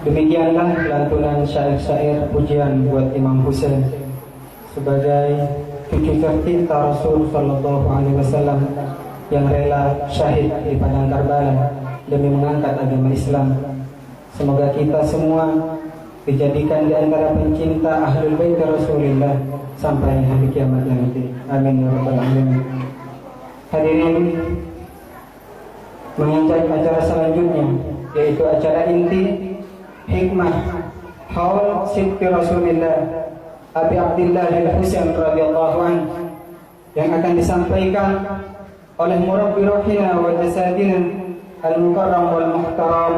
Demikianlah lantunan syair-syair pujian buat Imam Husain sebagai cucu tercinta Rasul Sallallahu Alaihi Wasallam yang rela syahid di padang Karbala demi mengangkat agama Islam. Semoga kita semua dijadikan di antara pencinta Ahlul Bait Rasulullah sampai hari kiamat nanti. Amin ya rabbal alamin. Hadirin, menginjak acara selanjutnya, yaitu acara inti hikmah haul sidqi Rasulillah Abi Abdillah Al-Husain radhiyallahu anhu yang akan disampaikan oleh murabbi rohina wa jasadina al-mukarram wal muhtaram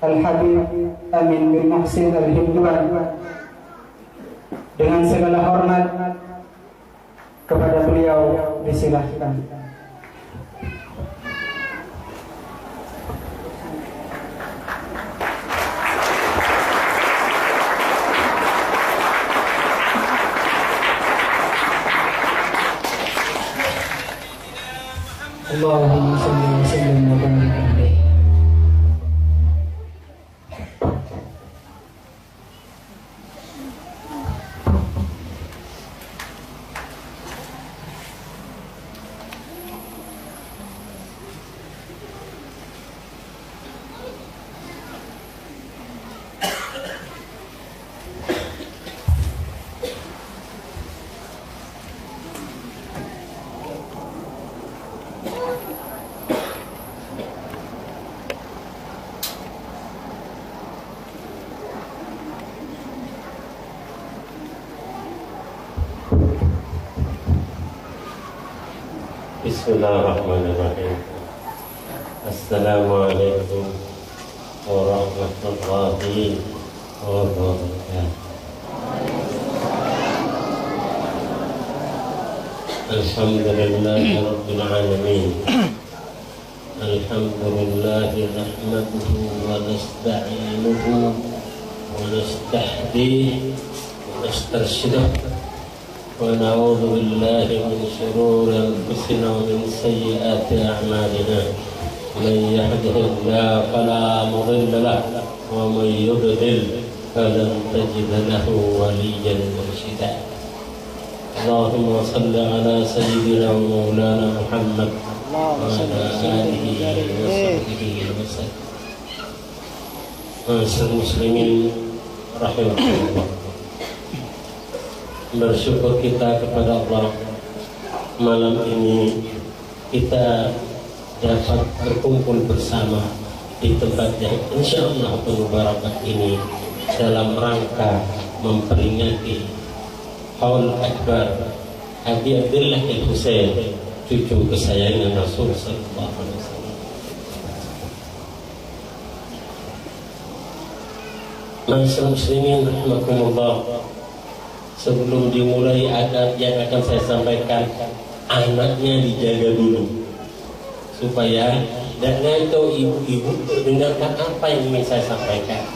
Al-Habib Amin bin Muhsin Al-Himduan. Dengan segala hormat kepada beliau disilahkan. Allahumma shalli wa sallim wa barik alaihi. Bismillahirrahmanirrahim. Assalamualaikum warahmatullahi wabarakatuh. Alhamdulillahi rabbil alamin. Alhamdulillahi nahmaduhu wa nasta'inuhu wa nastahdihi wa nastarshiduhu wa na'udzu billahi min shururi anfusina wa min sayyiati a'malina. Man yahdihillahu fala mudilla lahu wa man yudlil falan tajid lahu waliyyan murshida. Allahumma shalli ala sayyidina wa maulana Muhammad wa ala alihi wa sahbihi wa sallam. Ma'asyiral muslimin rahimakumullah. Bersyukur kita kepada Allah, malam ini kita dapat berkumpul bersama di tempat yang insyaallah penuh barakah ini dalam rangka memperingati Haul Akbar Abi Abdillah Al-Husain, cucu kesayangan Rasul sallallahu alaihi wasallam. Ma'asyiral muslimin rahimakumullah. Sebelum dimulai adab yang akan saya sampaikan, anaknya dijaga dulu supaya dan atau ibu-ibu mendengarkan apa yang ingin saya sampaikan.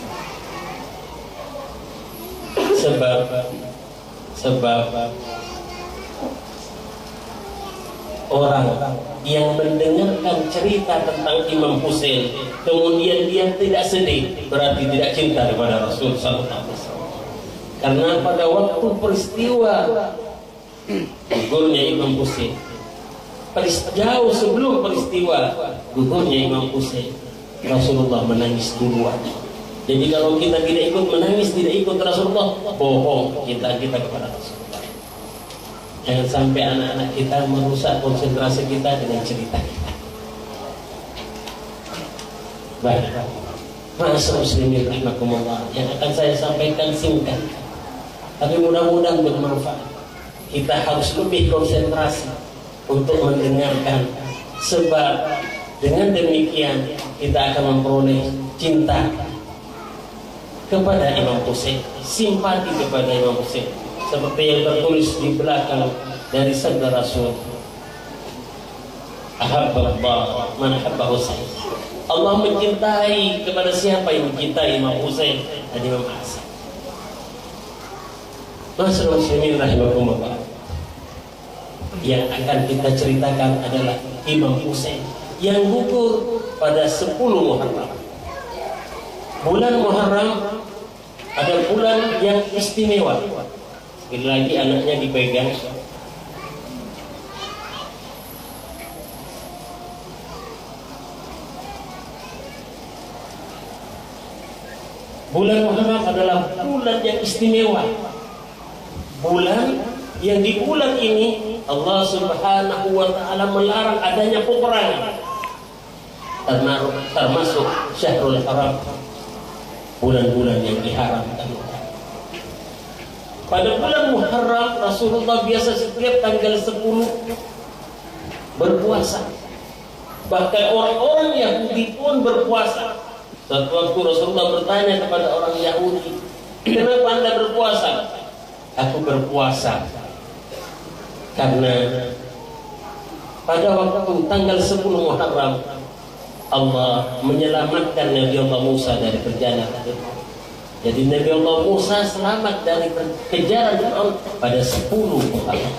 Sebab orang yang mendengarkan cerita tentang Imam Husain kemudian dia tidak sedih, berarti tidak cinta kepada Rasul sallallahu alaihi wasallam. Karena pada waktu peristiwa gugurnya Imam Husain, jauh sebelum peristiwa gugurnya Imam Husain, Rasulullah menangis duluan. Jadi kalau kita tidak ikut menangis, tidak ikut Rasulullah, bohong kita kepada Rasulullah. Jangan sampai anak-anak kita merusak konsentrasi kita dengan cerita kita. Baik, ma'asyiral muslimin rahimakumullah, yang akan saya sampaikan singkat, tapi mudah-mudahan bermanfaat. Kita harus lebih konsentrasi untuk mendengarkan, sebab dengan demikian kita akan memperoleh cinta kepada Imam Husain, simpati kepada Imam Husain, seperti yang tertulis di belakang dari sabda Rasul, ahabballah man habba Husain. Allah mencintai kepada siapa yang mencintai Imam Husain dan Imam Hasan. Ma'asyiral muslimin rahimakumullah. Yang akan kita ceritakan adalah Imam Husain yang gugur pada 10 Muharram. Bulan Muharram ada bulan yang istimewa. Sekali lagi anaknya dipegang. Bulan Muharram adalah bulan yang istimewa. Bulan yang di bulan ini Allah Subhanahu wa taala melarang adanya peperangan. Termasuk Syahrul Haram, bulan-bulan yang diharamkan. Pada bulan Muharram Rasulullah biasa setiap tanggal 10 berpuasa. Bahkan orang-orang Yahudi pun berpuasa. Suatu waktu Rasulullah bertanya kepada orang Yahudi, "Kenapa Anda berpuasa?" "Aku berpuasa karena pada waktu tanggal 10 Muharram Allah menyelamatkan Nabi Allah Musa dari perjalanan. Jadi Nabi Allah Musa selamat dari kejaran Fir'aun pada 10 Muharram.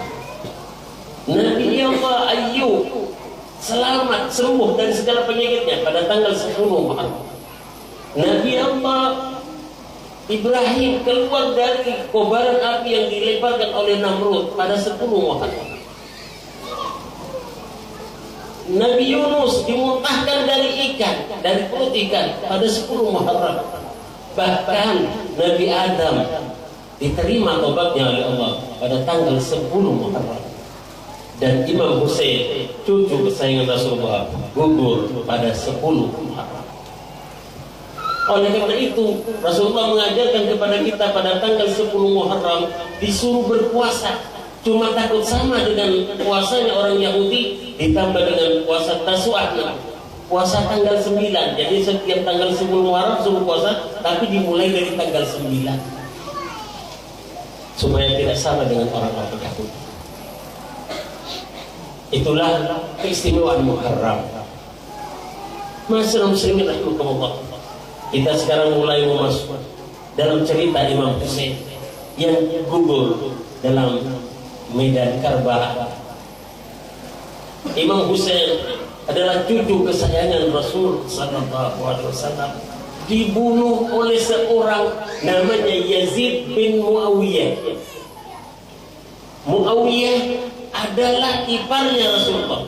Nabi Allah Ayyub selamat sembuh dari segala penyakitnya pada tanggal 10 Muharram. Nabi Allah Ibrahim keluar dari kobaran api yang dilemparkan oleh Namrud pada 10 Muharram. Nabi Yunus dimuntahkan dari ikan, dari perut ikan pada 10 Muharram. Bahkan Nabi Adam diterima tobatnya oleh Allah pada tanggal 10 Muharram. Dan Imam Hussein, cucu kesayangan Rasulullah, gugur pada 10 Muharram. Oleh karena itu Rasulullah mengajarkan kepada kita pada tanggal 10 Muharram disuruh berpuasa. Cuma takut sama dengan puasanya orang Yahudi, ditambah dengan puasa Tasu'ah, puasa tanggal 9. Jadi setiap tanggal 10 Muharram suruh puasa, tapi dimulai dari tanggal 9 supaya tidak sama dengan orang-orang Yahudi. Itulah keistimewaan Muharram. Masyaallah muslimin rahimakumullah. Kita sekarang mulai masuk dalam cerita Imam Hussein yang gugur dalam medan Karbala. Imam Hussein adalah cucu kesayangan Rasul sallallahu alaihi wasallam, dibunuh oleh seorang namanya Yazid bin Muawiyah. Muawiyah adalah iparnya Rasulullah.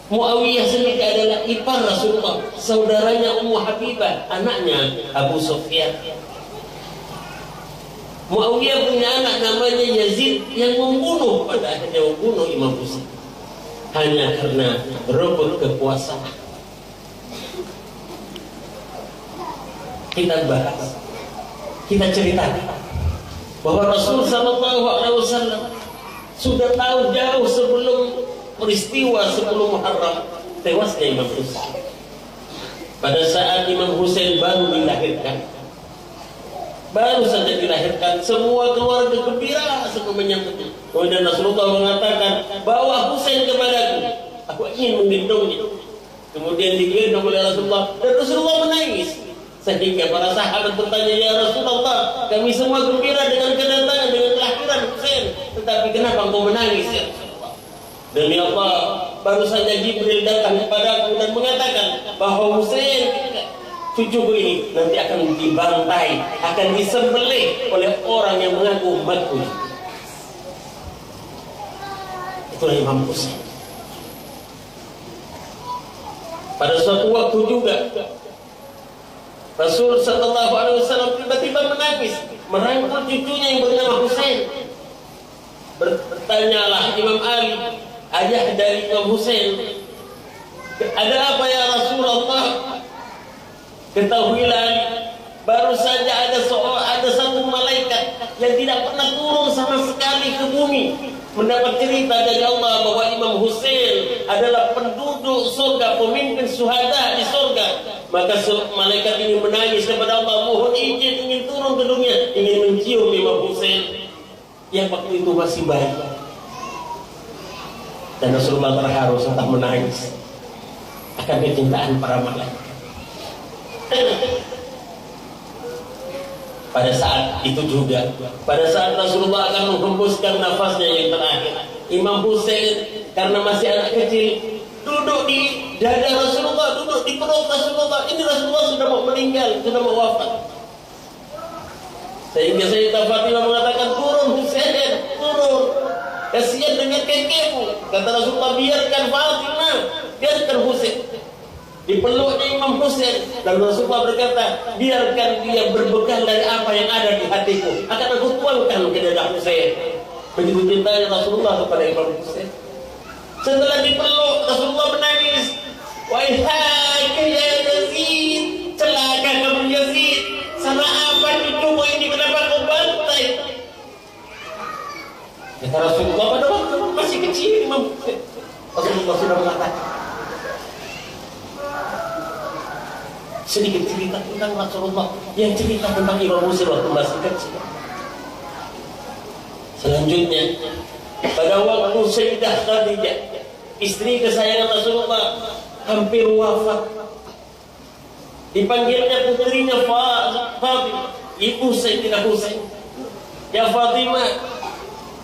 Muawiyah sendiri adalah ipar Rasulullah, saudaranya Ummu Habibah, anaknya Abu Sufyan. Muawiyah punya anak namanya Yazid yang membunuh, pada akhirnya membunuh Imam Hussein hanya karena berebut kekuasaan. Kita bahas, kita ceritakan bahwa Rasul sallallahu alaihi wasallam sudah tahu jauh sebelum peristiwa 10 Muharram tewasnya Imam Hussein. Pada saat Imam Hussein baru dilahirkan, baru saja dilahirkan, semua keluarga gembira sebelum menyambutnya. Kemudian Rasulullah mengatakan, "Bawa Hussein kepadaku, aku ingin menggendongnya." Kemudian digendong oleh Rasulullah, dan Rasulullah menangis. Sehingga para sahabat bertanya, "Ya Rasulullah, kami semua gembira dengan kedatangan, dengan kelahiran Hussein, tetapi kenapa engkau menangis ya Rasulullah?" Demi Allah, baru saja Jibril datang kepadaku dan mengatakan bahwa Hussein, cucuku ini, nanti akan dibantai, akan disembelih oleh orang yang mengaku umatku. Itulah Imam Hussein. Pada suatu waktu juga Rasul sallallahu alaihi wasallam tiba-tiba menangis, merangkul cucunya yang bernama Hussein. Bertanyalah Imam Ali, ayah dari Imam Hussein, "Ada apa ya Rasulullah?" "Ketahuilah, baru saja ada satu malaikat yang tidak pernah turun sama sekali ke bumi mendapat cerita dari Allah bahwa Imam Hussein adalah penduduk surga, pemimpin syuhada di surga. Maka malaikat ini menangis kepada Allah, mohon izin ingin turun ke dunia, ingin mencium Imam Hussein yang waktu itu masih bayi." Dan Rasulullah terharu serta menangis akan kecintaan para malaikat. Pada saat itu juga, pada saat Rasulullah akan menghembuskan nafasnya yang terakhir, Imam Hussein karena masih anak kecil duduk di dada Rasulullah, duduk di perut Rasulullah. Ini Rasulullah sudah mau meninggal, sudah mau wafat. Sehingga Sayyidah Fatimah mengatakan, turun Husain, turun. Kasihan dengan kekemu. Kata Rasulullah, biarkan Fatimah, biarkan Husain. Dipeluknya Imam Husain. Dan Rasulullah berkata, biarkan dia berbekal dari apa yang ada di hatiku. Akan aku tuangkan ke dada Husain. Begitu cintanya Rasulullah kepada Imam Husain. Setelah dipeluk, Rasulullah menangis. Wahai ya Yazid, celaka kamu Yazid. Sama apa cucumu ini, kenapa kau bantai? Kata Rasulullah, pada waktu masih kecil Imam Husain, Rasulullah sudah mengatakan. Sedikit cerita tentang Rasulullah yang cerita tentang Imam Husain waktu masih kecil. Selanjutnya, pada waktu Sayyidah Khadijah, istri kesayangan Rasulullah, hampir wafat, dipanggilnya putrinya Fatimah, ibu Sayyidina Husain. Ya Fatimah,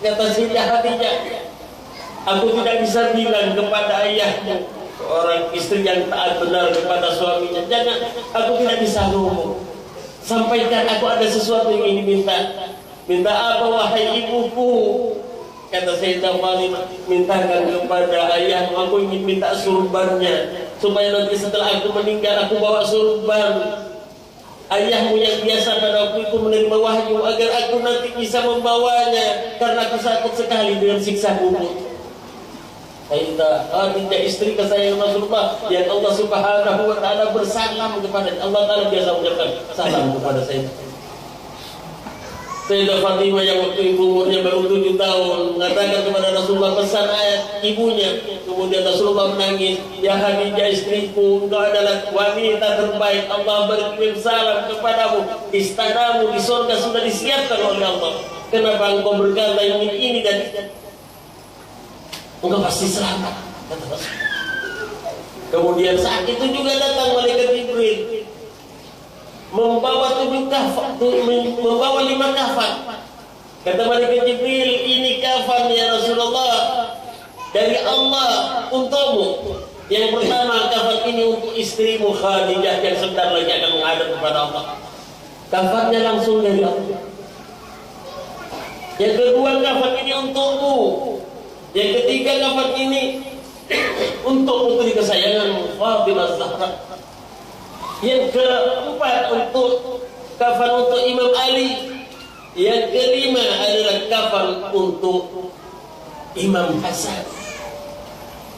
kata Sayyidah Khadijah, aku tidak bisa bilang kepada ayahmu, orang istri yang taat benar kepada suaminya, jangan, aku tidak bisa ngomong. Sampaikan aku ada sesuatu yang ingin diminta. Minta apa wahai ibuku? Kata Sayyidah Fatimah, mintakan kepada ayahmu, aku ingin minta surbannya, supaya nanti setelah aku meninggal aku bawa surban ayahmu yang biasa pada waktu itu menerima wahyu, agar aku nanti bisa membawanya, karena aku takut sekali dengan siksa kubur. Sayyidah Khadijah, istri kesayangan Rasulullah yang Allah Subhanahu wa taala bersalam kepada Allah taala, biasa mengucapkan salam kepada Sayyidah Fatimah yang waktu itu umurnya baru 7 tahun mengatakan kepada Rasulullah pesan ayat ibunya. Kemudian Rasulullah menangis, ya Khadijah istriku, engkau adalah wanita terbaik. Allah berkirim salam kepadamu, istanamu di surga sudah disiapkan oleh Allah. Kenapa engkau berkata ini dan engkau pasti selamat, kata Rasulullah. Kemudian saat itu juga datang malaikat Jibril membawa 7 kafan, membawa 5 kafan. Kata malaikat Jibril, ini kafan ya Rasulullah dari Allah untukmu. Yang pertama, kafan ini untuk istrimu Khadijah yang sebentar lagi akan menghadap kepada Allah. Kafannya langsung dari Allah. Yang kedua, kafan ini untukmu. Yang ketiga, kafan ini untuk putri kesayanganmu Fatimah Zahra. Yang keempat, untuk kafan untuk Imam Ali. Yang kelima adalah kafan untuk Imam Hasan.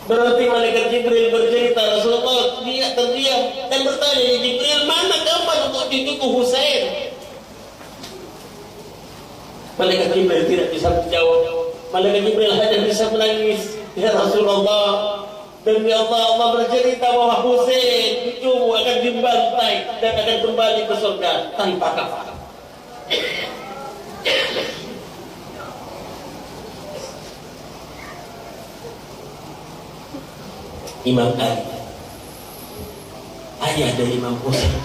Berarti malaikat Jibril bercerita, Rasulullah dia terdiam dan bertanya, Jibril, mana kafan untuk cucuku Husain? Malaikat Jibril tidak bisa menjawab. Malaikat Jibril hanya bisa menangis. Ya Rasulullah, demi Allah, Allah bercerita bahwa Husain cucumu akan dibantai dan akan kembali ke surga tanpa kafan. Imam Ali, ayah dari Imam Husain.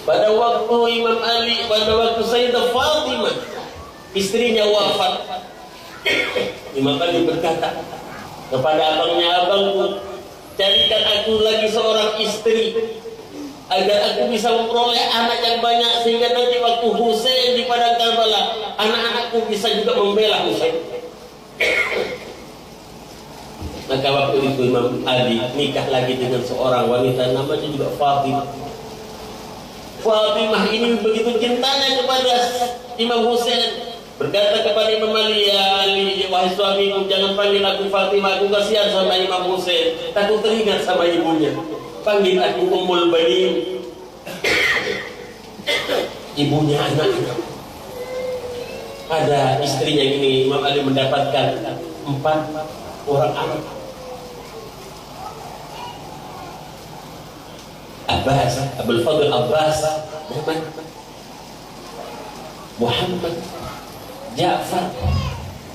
Pada waktu Imam Ali, pada waktu Sayyidah Fatimah istrinya wafat, Imam Ali berkata kepada abangnya, abangku, carikan aku lagi seorang istri agar aku bisa memperoleh anak yang banyak, sehingga nanti waktu Husain di padang Karbala, anak-anakku bisa juga membela Husain. Maka waktu itu Imam Ali nikah lagi dengan seorang wanita namanya juga Fatimah. Fatimah ini begitu cintanya kepada Imam Husain, berkata kepada Imam Ali, ya Ali, wahai suamiku, jangan panggil aku Fatimah, aku kasihan sama Imam Husain, takut teringat sama ibunya. Panggil aku Ummul Banin, ibunya anak-anak. Pada istrinya ini Imam Ali mendapatkan 4 orang anak. Abbas, Abul Fadl Abbas, Muhammad, Ja'far,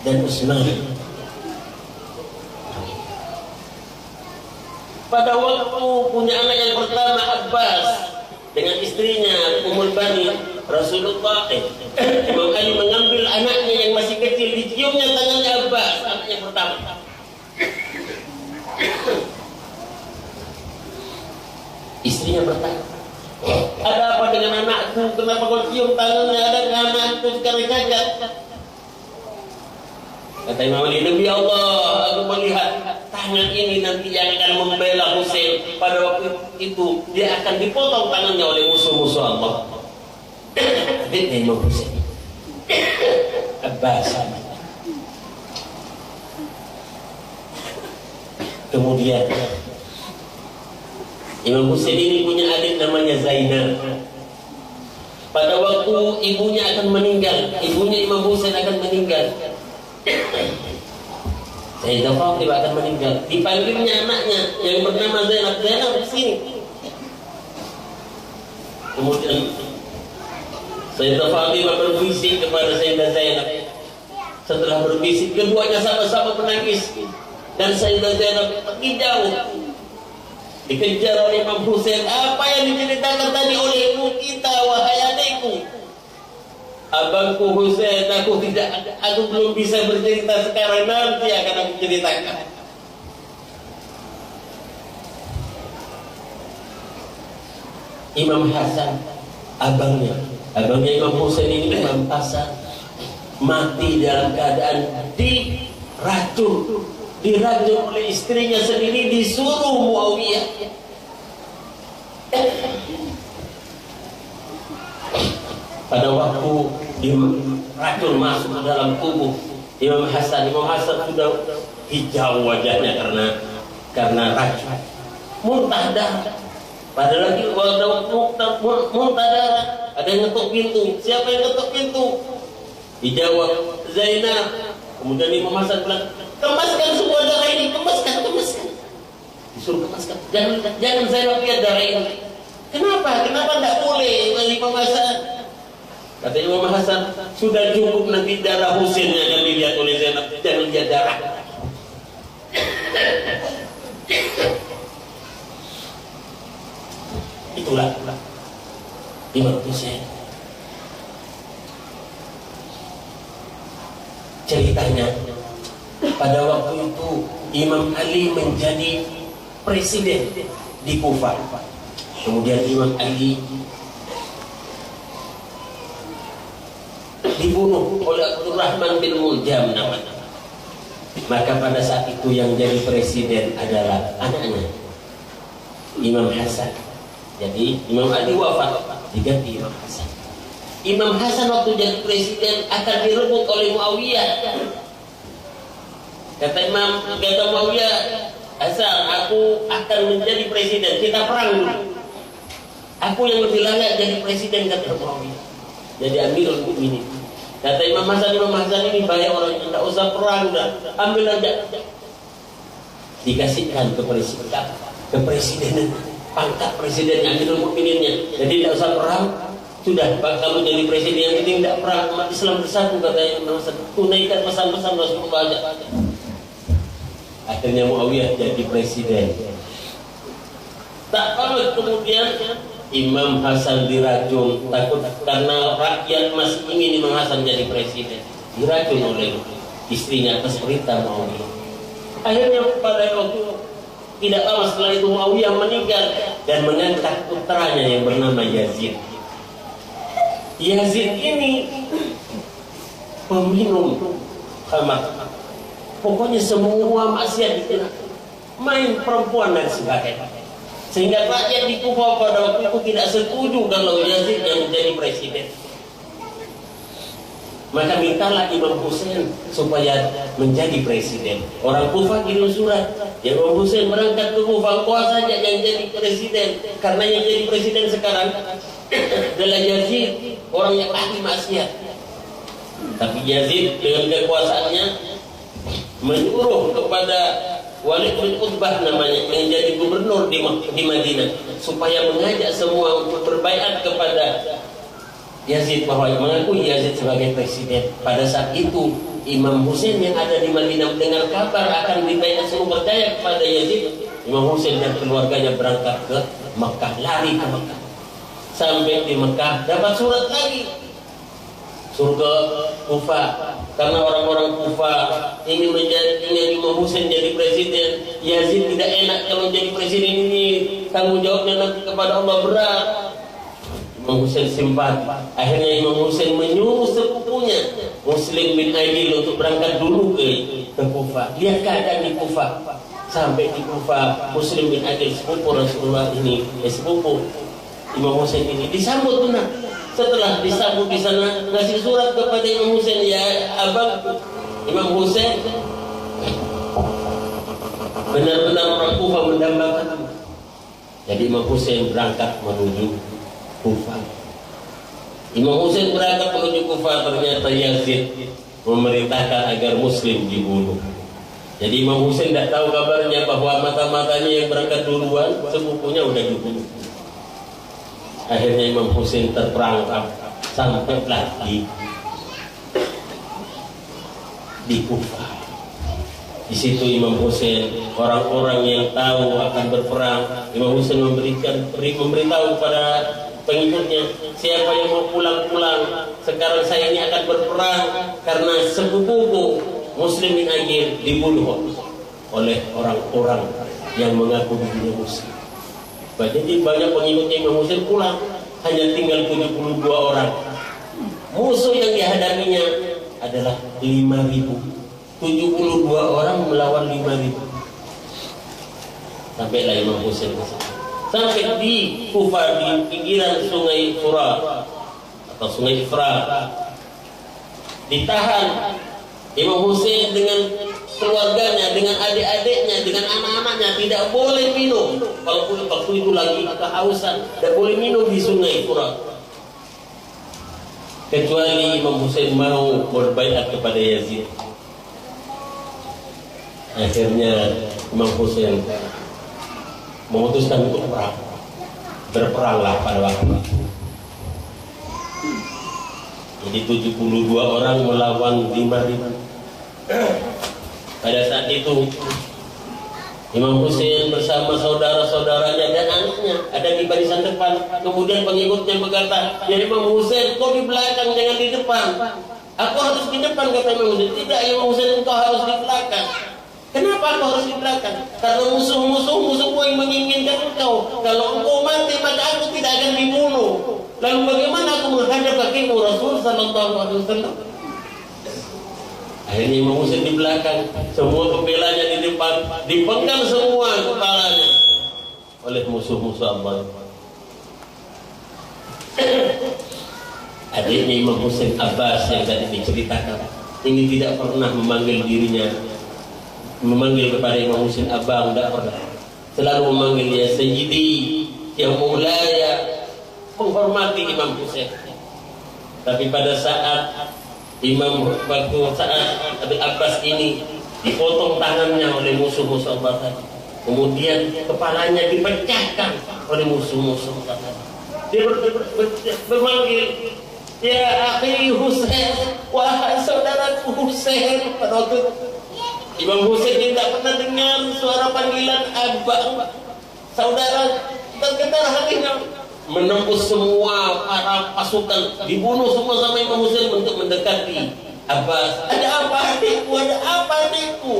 dan Utsman. Pada waktu punya anak yang pertama Abbas dengan istrinya Ummul Banin, Rasulullah Imam Ali mengambil anaknya yang masih kecil, diciumnya tangannya Abbas, anak yang pertama. Istrinya bertanya, ada apa dengan anakku? Kenapa kau cium tangannya? Ada dengan anakku sekarang cacat? Kata Imam Ali, demi Allah, aku melihat tangan ini nanti yang akan membela Husain. Pada waktu itu dia akan dipotong tangannya oleh musuh-musuh Allah. Adiknya Imam Husain, Abbas. Kemudian Imam Husain ini punya adik namanya Zainab. Pada waktu ibunya akan meninggal, ibunya Imam Husain akan meninggal, Sayyidah Fatimah akan meninggal. Dipanggilnya anaknya yang bernama Zainab, Zainab di sini. Kemudian Sayyidah Fatimah berbisik kepada Sayyidah Zainab. Setelah berbisik, keduanya sama-sama menangis. Dan Sayyidah Zainab pergi jauh, dikejar oleh Imam Husain. Apa yang diceritakan tadi oleh ibu kita, wahai adikku? Abangku Husain, aku belum bisa bercerita sekarang, nanti akan aku ceritakan. Imam Hasan, abangnya Imam Husain ini, Imam Hasan, mati dalam keadaan diracun oleh istrinya sendiri, disuruh Muawiyah. Pada waktu racun masuk ke dalam tubuh Imam Hasan sudah hijau wajahnya karena racun, muntah darah. Padahal lagi muntah darah, ada yang ngetuk pintu. Siapa yang ngetuk pintu? Dijawab Zainab. Kemudian Imam Hasan bilang, kemaskan semua darah ini, kemaskan. Disuruh kemaskan. Jangan Zainab lihat darah ini. Kenapa tidak boleh? Imam Hasan, kata Imam Hasan, sudah cukup nanti darah Husain yang akan dilihat oleh Zainab, jangan lihat darah. Itulah Imam Husain. Ceritanya, pada waktu itu Imam Ali menjadi presiden di Kufah. Kemudian Imam Ali dibunuh oleh Abdurrahman bin Muljam namanya. Maka pada saat itu yang jadi presiden adalah anaknya, Imam Hasan. Jadi Imam Ali wafat, diganti Imam Hasan. Imam Hasan waktu jadi presiden akan direbut oleh Muawiyah. Kata Muawiyah, Hasan, aku akan menjadi presiden, kita perang dulu. Aku yang lebih layak jadi presiden, kata Muawiyah, jadi Amirul Mukminin. Kata Imam Hasan ini banyak orang yang tidak usah perang, dah ambil aja. Dikasihkan ke presiden, pangkat presiden Amirul Mukmininnya. Jadi tidak usah perang, sudah kamu jadi presiden, yang penting tidak perang, umat Islam bersatu, kata Imam Hasan. Tunaikan pesan-pesan Rasulullah aja. Akhirnya Muawiyah jadi presiden. Tak lama kemudian Imam Hasan diracun, takut karena rakyat masih ingin Imam Hasan jadi presiden, diracun oleh istrinya atas perintah Muawiyah. Akhirnya pada waktu tidak lama setelah itu Muawiyah meninggal dan mengangkat putranya yang bernama Yazid. Yazid ini peminum khamar, pokoknya semua maksiat dikenal, main perempuan dan sebagainya. Sehingga rakyat di Kufah pada waktu itu tidak setuju kalau Yazid yang menjadi presiden. Maka mintalah Imam Husain supaya menjadi presiden. Orang Kufah kirim surat, ya Imam Husain berangkat ke Kufah, kau saja yang jadi presiden. Karena yang jadi presiden sekarang adalah Yazid, orang yang ahli maksiat. Tapi Yazid dengan kekuasaannya menyuruh kepada Walid bin Utbah namanya, yang jadi gubernur di Madinah, supaya mengajak semua untuk berbaiat kepada Yazid, bahwa mengakui Yazid sebagai presiden. Pada saat itu Imam Husain yang ada di Madinah mendengar kabar akan dibaiat semua percaya kepada Yazid. Imam Husain dan keluarganya berangkat ke Mekah, lari ke Mekah. Sampai di Mekah dapat surat lagi, surga Kufah, karena orang-orang Kufah ingin Imam Husain jadi presiden. Yazid tidak enak kalau jadi presiden ini, tanggung jawabnya nanti kepada Allah berat. Imam Husain simpati. Akhirnya Imam Husain menyuruh sepupunya Muslim bin Aqil untuk berangkat dulu ke Kufah. Lihat keadaan di Kufah. Sampai di Kufah, Muslim bin Aqil sepupu Rasulullah ini, sepupu Imam Husain ini disambut benar. Setelah disambut di sana, ngasih surat kepada Imam Husain, ya abang Imam Husain, benar-benar orang Kufah mendambakan. Jadi Imam Husain berangkat menuju Kufah. Imam Husain berangkat menuju Kufah, ternyata Yazid memerintahkan agar Muslim dibunuh. Jadi Imam Husain tidak tahu kabarnya bahwa mata-matanya yang berangkat duluan, sepupunya udah dibunuh. Akhirnya Imam Husain terperangkap sampailah di Kufah. Di situ Imam Husain, orang-orang yang tahu akan berperang, Imam Husain memberitahu kepada pengikutnya, siapa yang mau pulang-pulang, sekarang saya ini akan berperang karena sepupuku Muslim bin Aqil dibunuh oleh orang-orang yang mengaku dirinya Muslim. Jadi banyak pengikutnya Imam Husain pulang, hanya tinggal 72 orang. Musuh yang dihadapinya adalah 5.000. 72 orang melawan 5.000. Sampailah Imam Husain sampai di Kufah, di pinggiran Sungai Furat atau Sungai Ifrat. Ditahan Imam Husain dengan keluarganya, dengan adik-adiknya, dengan anak-anaknya, tidak boleh minum. Kalau waktu itu lagi kehausan, tidak boleh minum di Sungai Furat. Kecuali Imam Husain mau berbaiat kepada Yazid. Akhirnya Imam Husain memutuskan untuk berperanglah pada waktu itu. Jadi 72 orang melawan 5.000. Pada saat itu Imam Husain bersama saudara-saudaranya dan anaknya ada di barisan depan. Kemudian pengikutnya berkata, ya Imam Husain, kau di belakang, jangan di depan. Aku harus di depan, kata Imam Husain. Tidak Imam Husain, kau harus di belakang. Kenapa kau harus di belakang? Karena musuhmu yang menginginkan engkau. Kalau engkau mati, maka aku tidak akan dibunuh. Lalu bagaimana aku menghadap kakimu Rasul sallallahu alaihi wasallam? Akhirnya Imam Husain di belakang, semua pembelanya di depan, dipenggal semua kepalanya oleh musuh-musuh Allah. Adiknya Imam Husain, Abbas, yang tadi diceritakan, ini tidak pernah memanggil dirinya, memanggil kepada Imam Husain abang, tidak pernah. Selalu memanggil dia Sayyidi, ya Maulaya, menghormati Imam Husain. Tapi pada saat Abbas ini dipotong tangannya oleh musuh-musuh Allah tadi, kemudian kepalanya dipecahkan oleh musuh-musuh Allah tadi, dia bermanggil, ya akhi Husain, wahai saudaraku Husain. Pada waktu Imam Husain tidak pernah dengar suara panggilan abang, saudara, tergetar hatinya, menembus semua para pasukan, dibunuh semua sama Imam Husain untuk mendekati Abbas. Ada apa adikku? Ada apa adikku?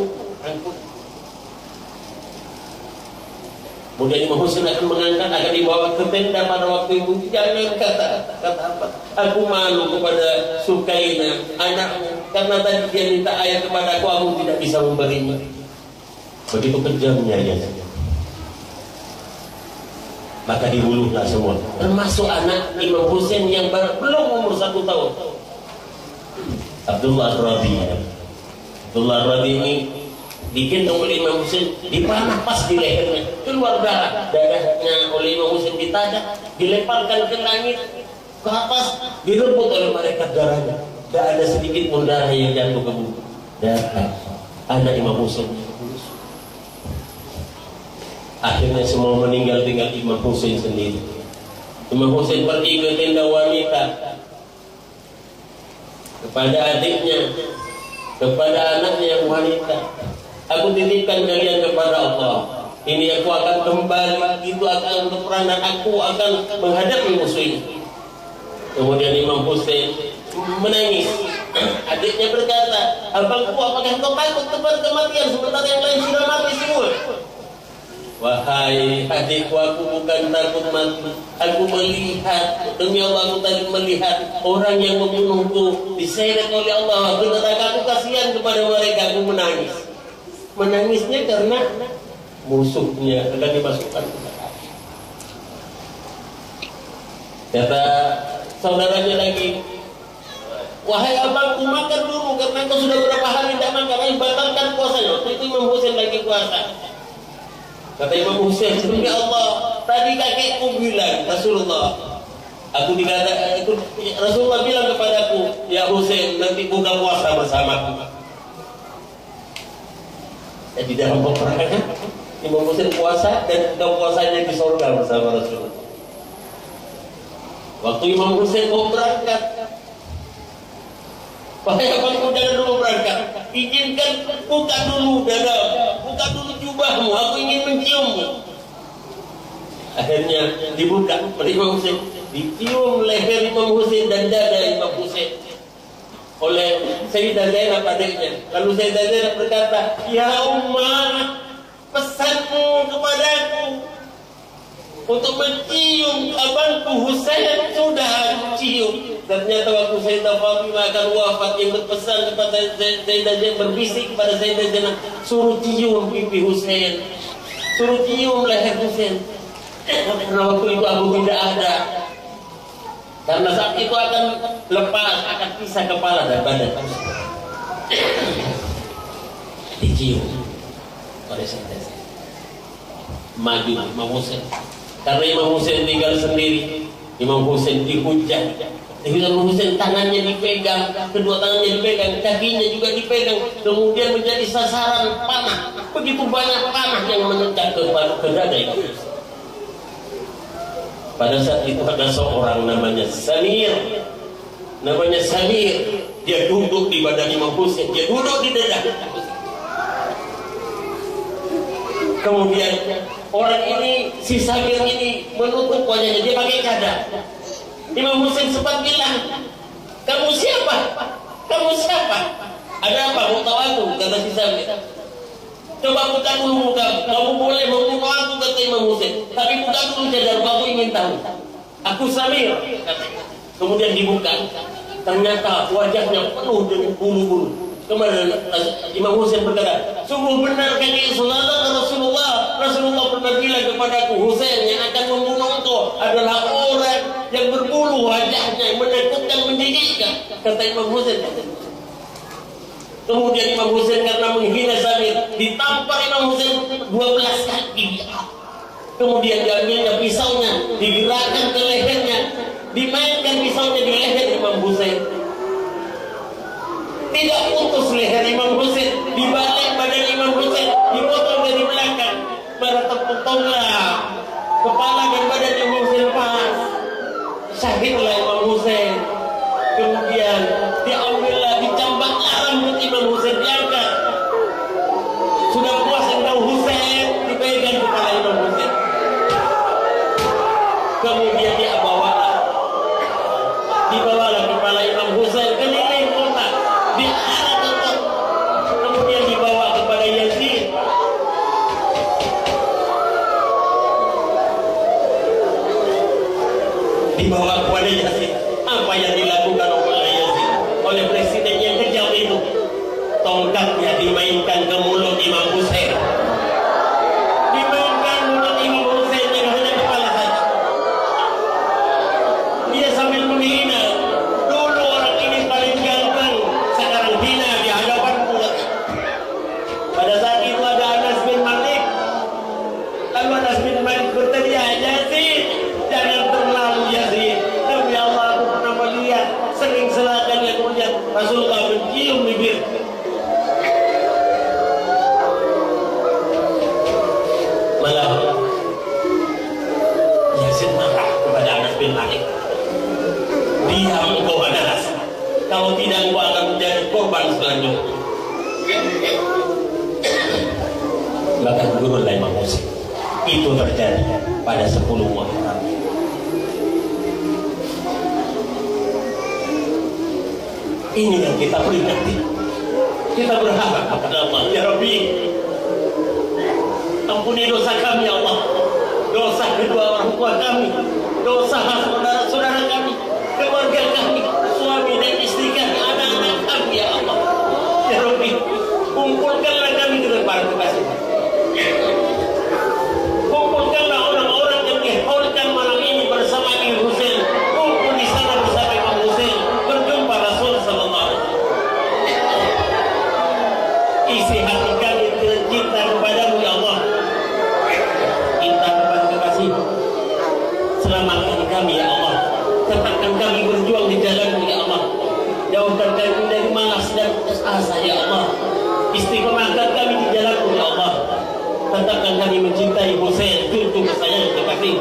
Kemudian Imam Husain akan mengangkat, akan dibawa ke tenda pada waktu itu. Jangan kata apa? Aku malu kepada Sukaina, anakmu, karena tadi dia minta ayah kepada aku tidak bisa memberinya. Begitu kejamnya ya. Maka dibunuhlah semua, termasuk anak Imam Husain yang belum umur 1 tahun, Abdullah Ar-Radhi. Abdullah Ar-Radhi ini digendong oleh Imam Husain, dipanah pas di lehernya, keluar darahnya oleh Imam Husain ditadak, dilemparkan ke langit, ke atas, direbut oleh malaikat darahnya. Tidak ada sedikit pun darah yang jatuh ke bumi. Darah anak Imam Husain. Akhirnya semua meninggal, tinggal Imam Husain sendiri. Imam Husain pergi ke tenda wanita, kepada adiknya, kepada anaknya yang wanita, aku titipkan kalian kepada Allah. Ini aku akan kembali, itu akan berperang dan aku akan menghadapi musuh ini. Kemudian Imam Husain menangis. Adiknya berkata, abangku, apakah kau takut kepada kematian sementara yang lain sudah mati semua? Wahai adikku, aku bukan takut mati. Aku melihat, demi Allah aku tadi melihat orang yang membunuhku diseret oleh Allah. Benar aku kasihan kepada mereka, aku menangis. Menangisnya karena musuhnya akan dimasukkan ke neraka. Kata saudaranya lagi, wahai abangku, makan dulu karena kau sudah berapa hari tidak makan. Ayo batalkan puasanya. Waktu itu Imam Husain lagi puasa. Kata Imam Husain, demi Allah, tadi kakekku bilang, Rasulullah bilang kepadaku, ya Husain, nanti buka puasa bersamaku. Jadi dalam peperangan Imam Husain puasa dan buka puasanya di surga bersama Rasulullah. Waktu Imam Husain mau berangkat, wahai abangku, jangan dulu berangkat, izinkan buka dulu dada, buka dulu jubahmu, aku ingin menciummu. Akhirnya dibuka oleh Imam Husain, dicium leher Imam Husain dan dada Imam Husain oleh Sayyidah Zainab adiknya. Lalu Sayyidah Zainab berkata, ya Ummah, pesanmu kepadaku untuk mencium abangku Husain sudah aku cium. Ternyata waktu Sayyidah Fatimah akan wafat, yang berpesan kepada Sayyidah Zainab, berbisik kepada Sayyidah Zainab, suruh cium pipi Husain, suruh cium leher Husain. Karena waktu itu Abu tidak ada. Karena saat itu akan lepas, akan pisah kepala dan badan. Dicium oleh Sayyidah Zainab. Maju Imam Husain. Karena Imam Husain tinggal sendiri, Imam Husain dihujat. Imam Husain tangannya dipegang, kedua tangannya dipegang, kakinya juga dipegang, kemudian menjadi sasaran panah. Begitu banyak panah yang menendang ke dada Imam Husain. Pada saat itu ada seorang namanya Samir. Dia duduk di badan Imam Husain, dia duduk di dada. Kemudian orang ini, si Samir ini menutup wajahnya, dia pakai cadar. Imam Husain sempat bilang, kamu siapa? Kamu siapa? Ada apa? Mau tahu aku? Kata si Samir. Coba buka dulu muka. Kamu boleh membunuh aku, kata Imam Husain, tapi buka dulu cadar, aku ingin tahu. Aku Samir. Kemudian dibuka. Ternyata wajahnya penuh dengan bulu-bulu. Kemudian Imam Husain berkata, sungguh benar kakek Rasulullah pernah bilang kepadaku, Husain yang akan membunuh engkau adalah orang yang berbulu wajahnya, menakutkan, menjijikkan, kata Imam Husain. Kemudian Imam Husain karena menghina Samir, ditampar Imam Husain 12 kaki. Kemudian diambilnya pisaunya, digerakkan ke lehernya, dimainkan pisaunya di leher Imam Husain. Tidak putus leher Imam Husain, dibalik badan Imam Husain, dipotong dari belakang. Maka terpotonglah kepala dan badan Imam Husain lepas. Syahidlah Imam Husain. Kemudian diambillah, dicambaklah rambut Imam Husain, diangkat. Sudah puas engkau Husain, dipegang kepala Imam Husain. Kemudian dibawalah kepala Imam Husain keliling kota, diarah ke kota. Kemudian dibawa kepada Yazid. Dibawa kepada Yazid. Apa yang dilakukan oleh Yazid, oleh presiden yang kejam itu? Tongkatnya dimainkan ke mulut Imam Husain. Dimainkan mulut Imam Husain yang hanya kepala saja. Dia sambil menghina, dulu orang ini paling ganteng, sekarang hina di hadapanku. Pada saat itu ada Anas bin Malik. Lalu Anas bin Malik berteriak, Yazid, jangan terlalu Yazid. Demi Allah, aku pernah melihat sering selatan yang kemudian Rasulullah mencium bibir. Malah Yazid marah kepada Anas bin Malik. Diam engkau Anas, kalau tidak engkau akan menjadi korban selanjutnya. Maka gururlah Imam Husain. Itu terjadi pada 10 Muharram. Ini yang kita peringati. Kita berharap kepada Allah, ya Rabbi, Ampuni dosa kami ya Allah, dosa kedua orang tua kami, dosa saudara-saudara kami, keluarga kami, suami dan istri kami, anak-anak kami ya Allah. Ya Rabbi, kumpulkanlah kami dengan para kekasih. Kumpulkanlah orang-orang yang dihaulkan malam ini bersama Imam Husain. Kumpul di sana bersama Imam Husain, berjumpa Rasul sallallahu alaihi wasallam. Isi hati kami dengan cinta kepadamu ya Allah. Cinta kepada kekasih. Selamatkan kami ya Allah. Tetapkan kami berjuang di jalanmu ya Allah. Jauhkan kami dari malas dan putus asa ya Allah. Istiqomahkan kami di jalanmu ya Allah. Tetapkan kami mencintai Husain, cucu kesayangan kekasih.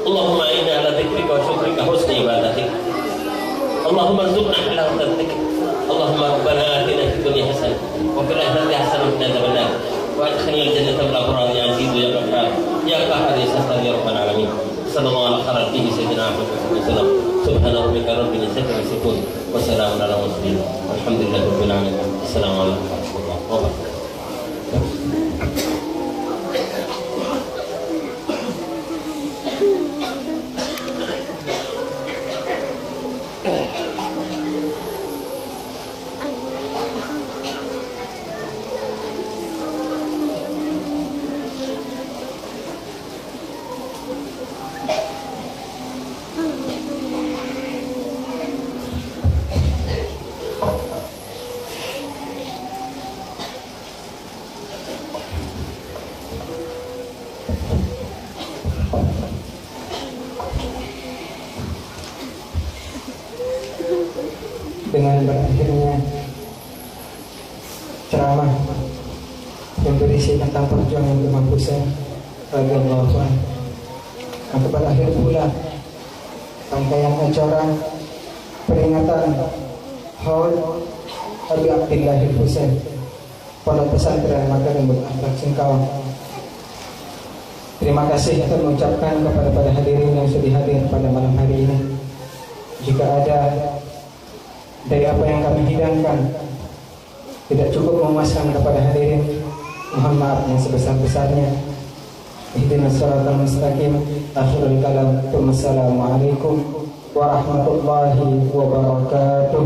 Allahumma inna ala dzikrika wa syukrika husni ibadatik. Allahumma rzuqna halawatal dzikr. Allahumma rabbana atina fid dunya hasanah wa fil akhirati hasanah wa qina adzabannar. Wa adkhilna jannata bil abrar ya aziz ya ghaffar ya qahhar ya sattar ya rabbal alamin. Sallallahu alaihi sayyidina Muhammad sallallahu subhana rabbika rabbil izzati amma yasifun wa salamun ala mursalin walhamdulillahi rabbil alamin. Assalamu alaikum warahmatullahi wabarakatuh. Dengan berakhirnya ceramah yang berisi tentang perjuangan Imam Husain radhiyallahu anhu, maka pada akhir pula rangkaian acara peringatan Haul Abi Abdillah Husain Pondok Pesantren Makarim Akhlak Singkawang. Terima kasih saya mengucapkan kepada para hadirin yang sudah hadir pada malam hari ini. Jika ada dari apa yang kami hidangkan tidak cukup memuaskan kepada hadirin, mohon maaf yang sebesar-besarnya. Ihdinas siratal mustaqim. Akhirul kalam. Wassalamualaikum warahmatullahi wabarakatuh.